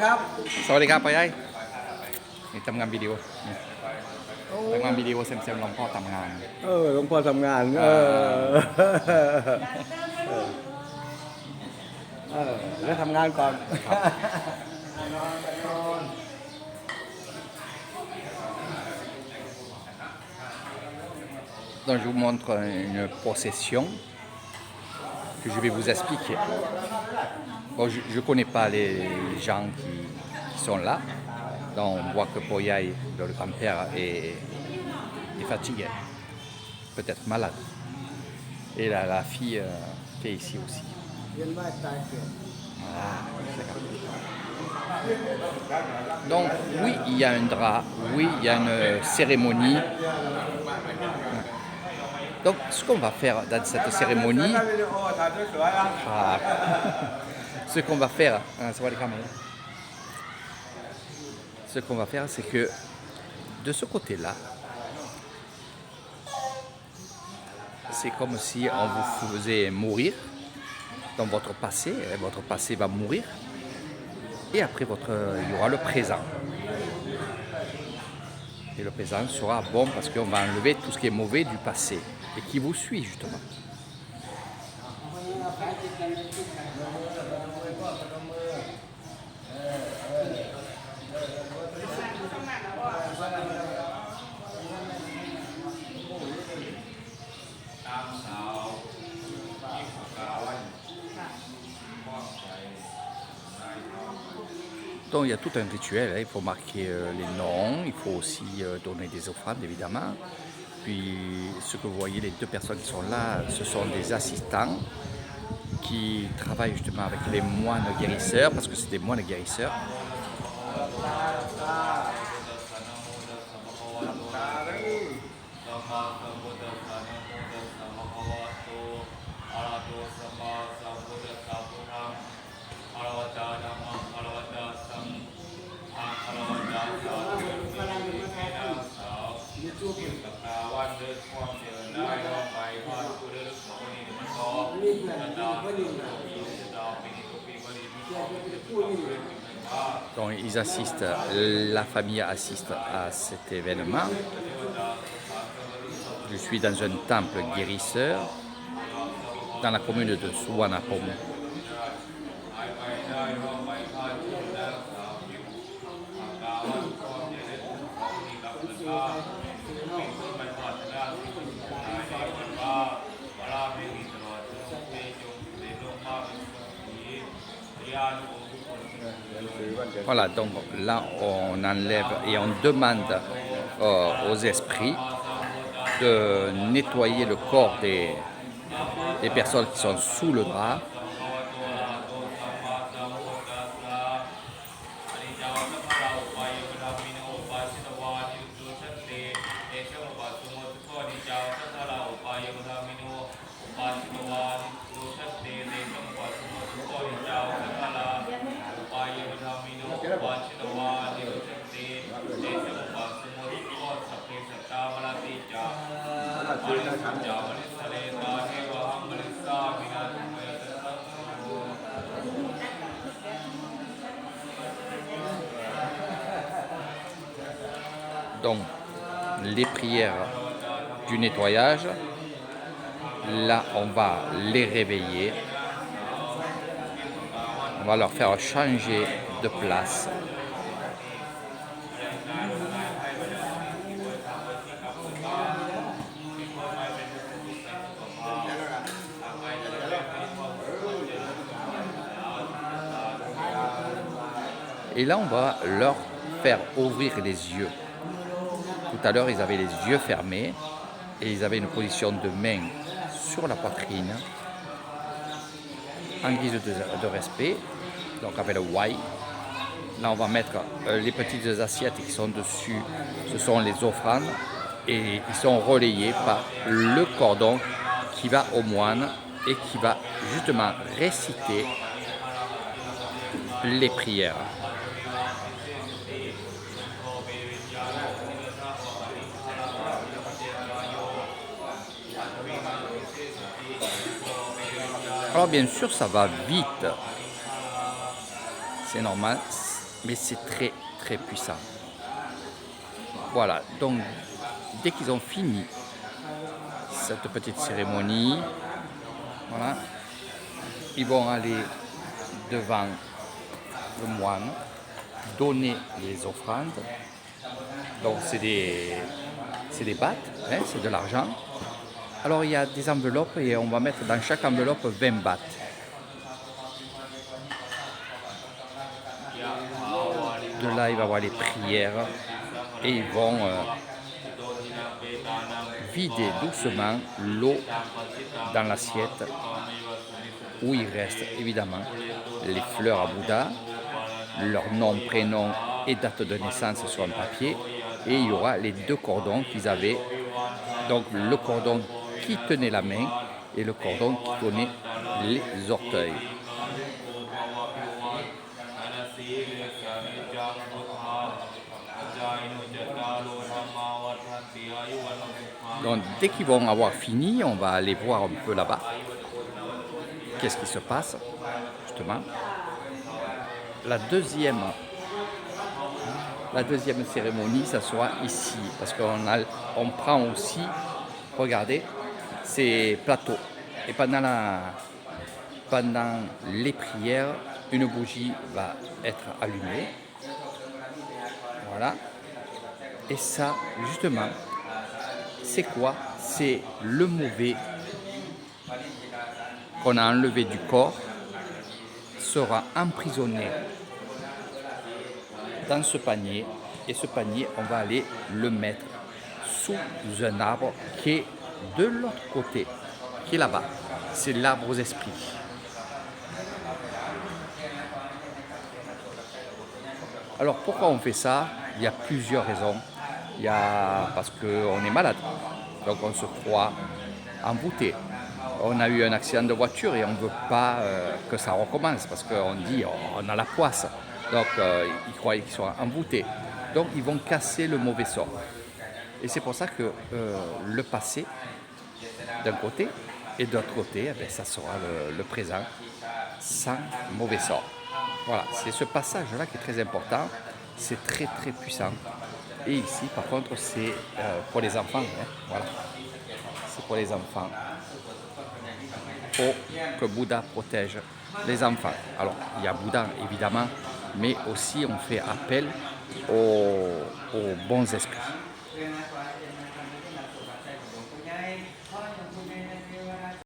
ครับสวัสดีครับพ่อใหญ่นี่ทำงานวิดีโอนี่ทำงานวิดีโอเซมหลวงพ่อทำงานหลวงพ่อทำงานแล้วทำงานก่อน Donc je vous montre une procession que je vais vous expliquer. Bon, je ne connais pas les gens qui sont là. Donc on voit que Poyai, le grand-père, est fatigué, peut-être malade. Et là, la fille qui est ici aussi. Voilà, donc oui, il y a un drap, oui, il y a une cérémonie. Donc ce qu'on va faire dans cette cérémonie, ce qu'on va faire, c'est que de ce côté-là, c'est comme si on vous faisait mourir dans votre passé va mourir, et après il y aura le présent. Et le présent sera bon parce qu'on va enlever tout ce qui est mauvais du passé et qui vous suit justement. Donc il y a tout un rituel, il faut marquer les noms, il faut aussi donner des offrandes évidemment. Puis ce que vous voyez, les deux personnes qui sont là, ce sont des assistants qui travaillent justement avec les moines guérisseurs, parce que c'est des moines guérisseurs. Donc ils assistent, la famille assiste à cet événement. Je suis dans un temple guérisseur dans la commune de Suvarnabhumi. Voilà, donc là on enlève et on demande aux esprits de nettoyer le corps des personnes qui sont sous le drap. Donc les prières du nettoyage, là on va les réveiller, on va leur faire changer de place. Et là on va leur faire ouvrir les yeux. Tout à l'heure, ils avaient les yeux fermés et ils avaient une position de main sur la poitrine en guise de respect, donc avec le wai. Là, on va mettre les petites assiettes qui sont dessus, ce sont les offrandes, et ils sont relayés par le cordon qui va au moine et qui va justement réciter les prières. Alors bien sûr, ça va vite. C'est normal. mais c'est très très puissant. Voilà, donc dès qu'ils ont fini cette petite cérémonie, voilà, ils vont aller devant le moine, donner les offrandes. Donc c'est des bahts, hein, c'est de l'argent. Alors il y a des enveloppes et on va mettre dans chaque enveloppe 20 bahts. De là, il va y avoir les prières et ils vont vider doucement l'eau dans l'assiette où il reste évidemment les fleurs à Bouddha, leur nom, prénom et date de naissance sur un papier, et il y aura les deux cordons qu'ils avaient, donc le cordon qui tenait la main et le cordon qui tenait les orteils. Donc dès qu'ils vont avoir fini, on va aller voir un peu là-bas qu'est-ce qui se passe justement. La deuxième cérémonie, ça sera ici, parce qu'on prend aussi, regardez, ces plateaux. Et pendant les prières, une bougie va être allumée. Voilà. Et ça, justement, c'est quoi? C'est le mauvais qu'on a enlevé du corps sera emprisonné dans ce panier, et ce panier, on va aller le mettre sous un arbre qui est de l'autre côté, qui est là-bas. C'est l'arbre aux esprits. Alors pourquoi on fait ça? Il y a plusieurs raisons. Il y a parce qu'on est malade, donc on se croit envoûté. On a eu un accident de voiture et on ne veut pas que ça recommence parce qu'on dit on a la poisse. Donc ils croient qu'ils sont envoûtés. Donc ils vont casser le mauvais sort. Et c'est pour ça que le passé d'un côté et de l'autre côté, eh bien, ça sera le présent sans mauvais sort. Voilà, c'est ce passage-là qui est très important. C'est très très puissant. Et ici, par contre, c'est pour les enfants. Hein, voilà. C'est pour les enfants. Pour que Bouddha protège les enfants. Alors, il y a Bouddha, évidemment, mais aussi on fait appel aux bons esprits.